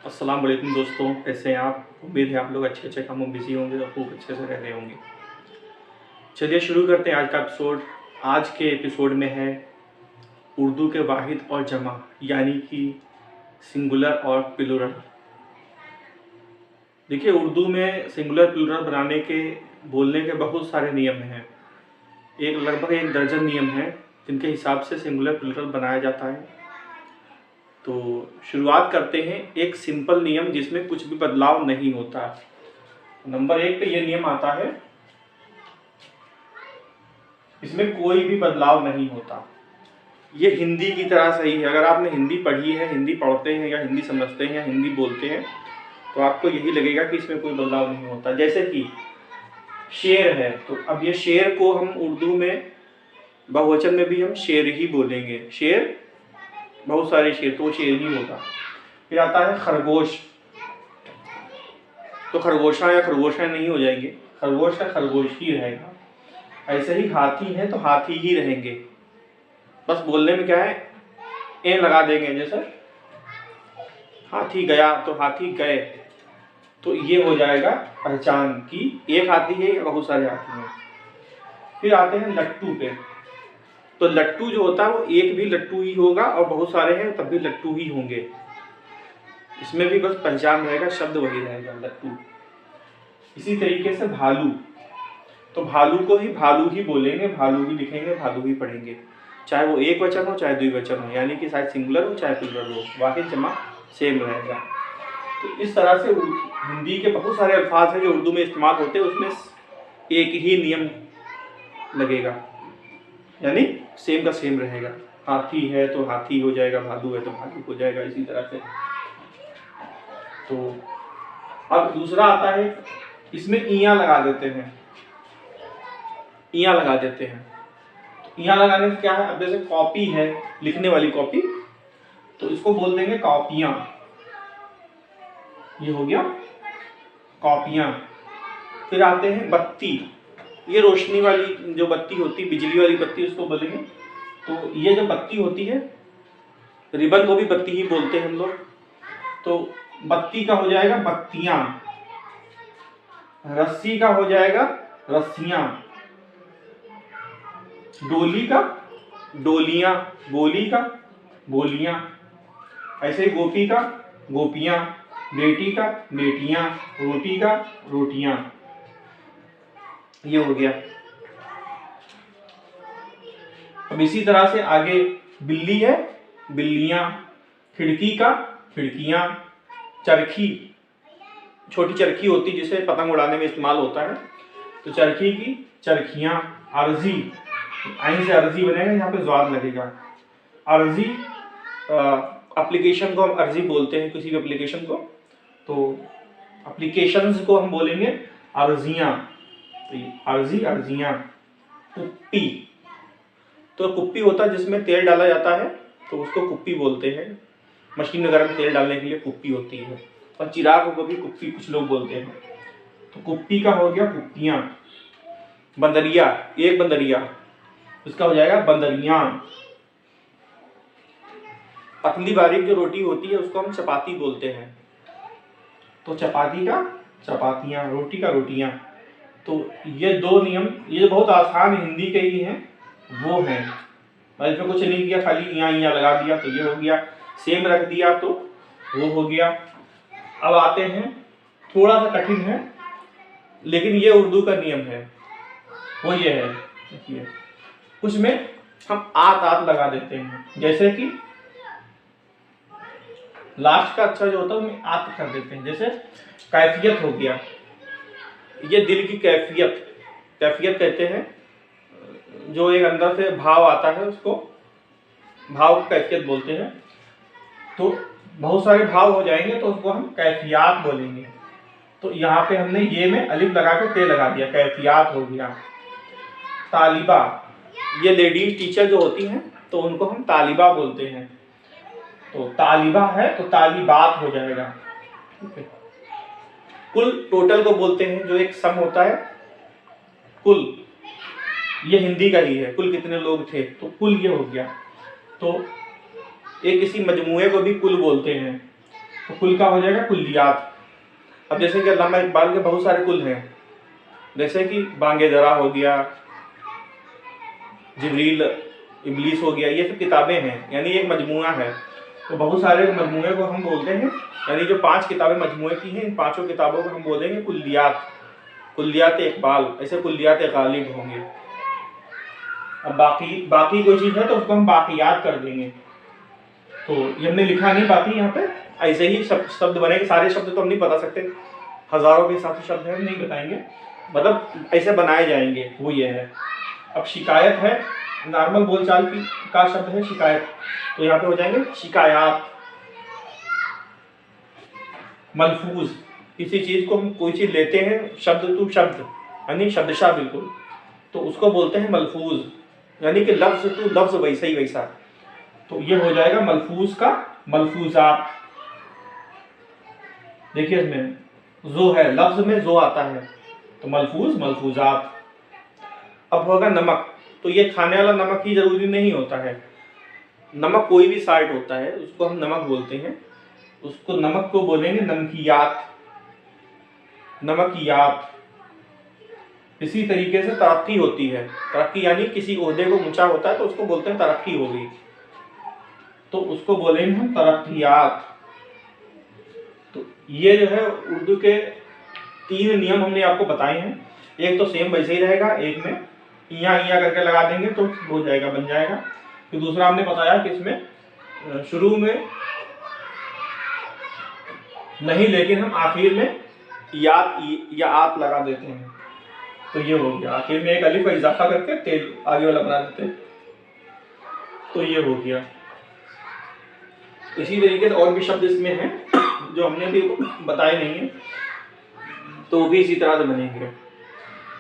अस्सलाम वालेकुम दोस्तों, कैसे हैं आप? उम्मीद है आप लोग अच्छे कामों में बिजी होंगे और खूब अच्छे से रह रहे होंगे। चलिए शुरू करते हैं आज का एपिसोड। आज के एपिसोड में है उर्दू के वाहिद और जमा, यानी कि सिंगुलर और प्लूरल। देखिए, उर्दू में सिंगुलर प्लूरल बनाने के बोलने के बहुत सारे नियम हैं। लगभग 1 दर्जन नियम हैं जिनके हिसाब से सिंगुलर प्लूरल बनाया जाता है। तो शुरुआत करते हैं एक सिंपल नियम जिसमें कुछ भी बदलाव नहीं होता। नंबर 1 पे ये नियम आता है, इसमें कोई भी बदलाव नहीं होता। ये हिंदी की तरह सही है। अगर आपने हिंदी पढ़ी है, हिंदी पढ़ते हैं या हिंदी समझते हैं या हिंदी बोलते हैं तो आपको यही लगेगा कि इसमें कोई बदलाव नहीं होता। जैसे कि शेर है, तो अब ये शेर को हम उर्दू में बहुवचन में भी हम शेर ही बोलेंगे। शेर, बहुत सारे शेर, तो शेर ही होगा। फिर आता है खरगोश, तो खरगोशा या खरगोशा नहीं हो जाएंगे, खरगोश का खरगोश ही रहेगा। ऐसे ही हाथी है तो हाथी ही रहेंगे, बस बोलने में क्या है, ए लगा देंगे। जैसे हाथी गया तो हाथी गए, तो ये हो जाएगा पहचान कि एक हाथी है या बहुत सारे हाथी हैं। फिर आते हैं लट्टू पे, तो लट्टू जो होता है वो एक भी लट्टू ही होगा और बहुत सारे हैं तब भी लट्टू ही होंगे। इसमें भी बस पहचान रहेगा, शब्द वही रहेगा, लट्टू। इसी तरीके से भालू, तो भालू को ही भालू ही बोलेंगे, भालू ही लिखेंगे, भालू ही पढ़ेंगे, चाहे वो एक वचन हो चाहे द्विवचन हो, यानी कि चाहे सिंगुलर हो चाहे प्लूरल हो, वाहिद जमा सेम रहेगा। तो इस तरह से हिंदी के बहुत सारे अल्फाज हैं जो उर्दू में इस्तेमाल होते हैं, उसमें एक ही नियम लगेगा, यानी सेम का सेम रहेगा। हाथी है तो हाथी हो जाएगा, भालू है तो भालू हो जाएगा, इसी तरह से। तो अब दूसरा आता है, इसमें इयां लगा देते हैं, इयां लगा देते हैं। इयां लगाने से क्या है, अब जैसे कॉपी है, लिखने वाली कॉपी, तो इसको बोल देंगे कॉपियां। ये हो गया कॉपियां। फिर आते हैं बत्ती, ये रोशनी वाली जो बत्ती होती, बिजली वाली बत्ती, उसको बोलेंगे। तो ये जो बत्ती होती है, रिबन को भी बत्ती ही बोलते हैं हम लोग, तो बत्ती का हो जाएगा बत्तियां, रस्सी का हो जाएगा रस्सियां, डोली का डोलियां, गोली का गोलियां, ऐसे ही गोपी का गोपियां, बेटी का बेटियां, रोटी का रोटियां। ये हो गया। अब इसी तरह से आगे बिल्ली है, बिल्लियां, खिड़की का खिड़कियां, चरखी, छोटी चरखी होती जिसे पतंग उड़ाने में इस्तेमाल होता है, तो चरखी की चरखियां। अर्जी, आई से अर्जी बनेगा, यहाँ पे ज़ाद लगेगा। अर्जी, एप्लीकेशन को हम अर्जी बोलते हैं, किसी भी एप्लीकेशन को, तो एप्लीकेशंस को हम बोलेंगे अर्जियां। तो अर्जी, अर्जियां। कुप्पी, तो कुप्पी होता है जिसमें तेल डाला जाता है, तो उसको कुप्पी बोलते हैं। मशीन वगैरह में तेल डालने के लिए कुप्पी होती है, और चिराग को भी कुप्पी कुछ लोग बोलते हैं। तो कुप्पी का हो गया कुप्पियां। बंदरिया, एक बंदरिया, उसका हो जाएगा बंदरियां। पतली बारीक जो रोटी होती है उसको हम चपाती बोलते हैं, तो चपाती का चपातियां, रोटी का रोटियां। तो ये दो नियम, ये बहुत आसान हिंदी के ही हैं, वो हैं। इसमें कुछ नहीं किया, खाली यहाँ लगा दिया तो ये हो गया, सेम रख दिया तो वो हो गया। अब आते हैं, थोड़ा सा कठिन है लेकिन ये उर्दू का नियम है, वो ये है, देखिए कुछ में हम आत आत लगा देते हैं, जैसे कि लास्ट का अक्षर जो होता है उसमें आत कर देते हैं। जैसे कैफियत हो गया, ये दिल की कैफियत, कैफियत कहते हैं, जो एक अंदर से भाव आता है उसको भाव कैफियत बोलते हैं। तो बहुत सारे भाव हो जाएंगे तो उसको हम कैफियात बोलेंगे। तो यहाँ पे हमने ये में अलिफ लगा के ते लगा दिया, कैफियात हो गया। तालिबा, ये लेडीज टीचर जो होती हैं तो उनको हम तालिबा बोलते हैं, तो तालिबा है तो तालिबात हो जाएगा। ठीक है। कुल, टोटल को बोलते हैं, जो एक सम होता है, कुल, ये हिंदी का ही है, कुल कितने लोग थे, तो कुल ये हो गया। तो एक किसी मजमूए को भी कुल बोलते हैं, तो कुल का हो जाएगा कुल्लियात। अब जैसे कि अल्लामा इकबाल के बहुत सारे कुल हैं, जैसे कि बांगे दरा हो गया, जिब्रील इबलीस हो गया, ये सब किताबें हैं, यानी एक मजमूआ है। तो बहुत सारे मजमूए को हम बोलते हैं, यानी जो 5 किताबें मजमूए की हैं, इन 5 किताबों को हम बोलेंगे कुल्लियात, कुल्लियात इकबाल, ऐसे कुल्लियात गालिब होंगे। अब बाकी कोई चीज़ है तो उसको हम बाकियात कर देंगे। तो ये हमने लिखा नहीं बाकी, यहाँ पे ऐसे ही शब्द बनेंगे। सारे शब्द तो हम नहीं बता सकते, हज़ारों के हिसाब से शब्द हैं, नहीं बताएंगे, मतलब ऐसे बनाए जाएंगे, वो ये है। अब शिकायत है, नॉर्मल बोलचाल का शब्द है शिकायत, तो यहाँ पे हो जाएंगे शिकायात। मलफूज, किसी चीज़ को हम कोई चीज़ लेते हैं शब्द टू शब्द, यानी शब्दशा बिल्कुल, तो उसको बोलते हैं मलफूज, यानी कि लफ्ज़ टू लफ्ज़ वैसा ही वैसा। तो ये हो जाएगा मलफूज का मलफूजात। देखिए इसमें जो है, लफ्ज़ में जो आता है, तो मलफूज मलफूजात। अब होगा नमक, तो ये खाने वाला नमक ही जरूरी नहीं होता है, नमक कोई भी साल्ट होता है उसको हम नमक बोलते हैं, उसको नमक को बोलेंगे नमकियात, नमकियात। इसी तरीके से तरक्की होती है, तरक्की यानी किसी ओहदे को ऊंचा होता है तो उसको बोलते हैं तरक्की हो गई, तो उसको बोलेंगे हम तरक्कियात। तो ये जो है उर्दू के 3 नियम हमने आपको बताए हैं। एक तो सेम वैसे ही रहेगा, एक में इया करके लगा देंगे तो हो जाएगा, बन जाएगा। फिर दूसरा हमने बताया कि इसमें शुरू में नहीं, लेकिन हम आखिर में यात या आत लगा देते हैं, तो ये हो गया। आखिर में एक अलिफ का इजाफा करके तेल आगे वाला बना देते हैं, तो ये हो गया। इसी तरीके से और भी शब्द इसमें हैं जो हमने भी बताए नहीं है, तो वो भी इसी तरह से बनेंगे।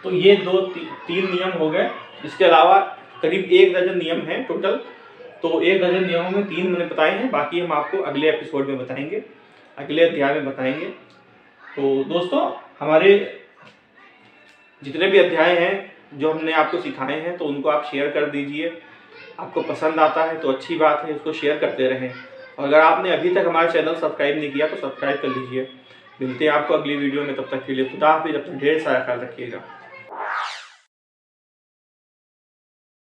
तो ये 2-3 नियम हो गए। इसके अलावा करीब 1 दर्जन नियम हैं टोटल, तो 1 दर्जन नियमों में 3 मैंने बताए हैं, बाकी हम आपको अगले एपिसोड में बताएंगे, अगले अध्याय में बताएंगे। तो दोस्तों, हमारे जितने भी अध्याय हैं जो हमने आपको सिखाए हैं, तो उनको आप शेयर कर दीजिए। आपको पसंद आता है तो अच्छी बात है, उसको शेयर करते रहें। और अगर आपने अभी तक हमारा चैनल सब्सक्राइब नहीं किया तो सब्सक्राइब कर लीजिए। मिलते हैं आपको अगली वीडियो में, तब तक के लिए खुदा हाफिज़, अपना ढेर सारा ख्याल रखिएगा।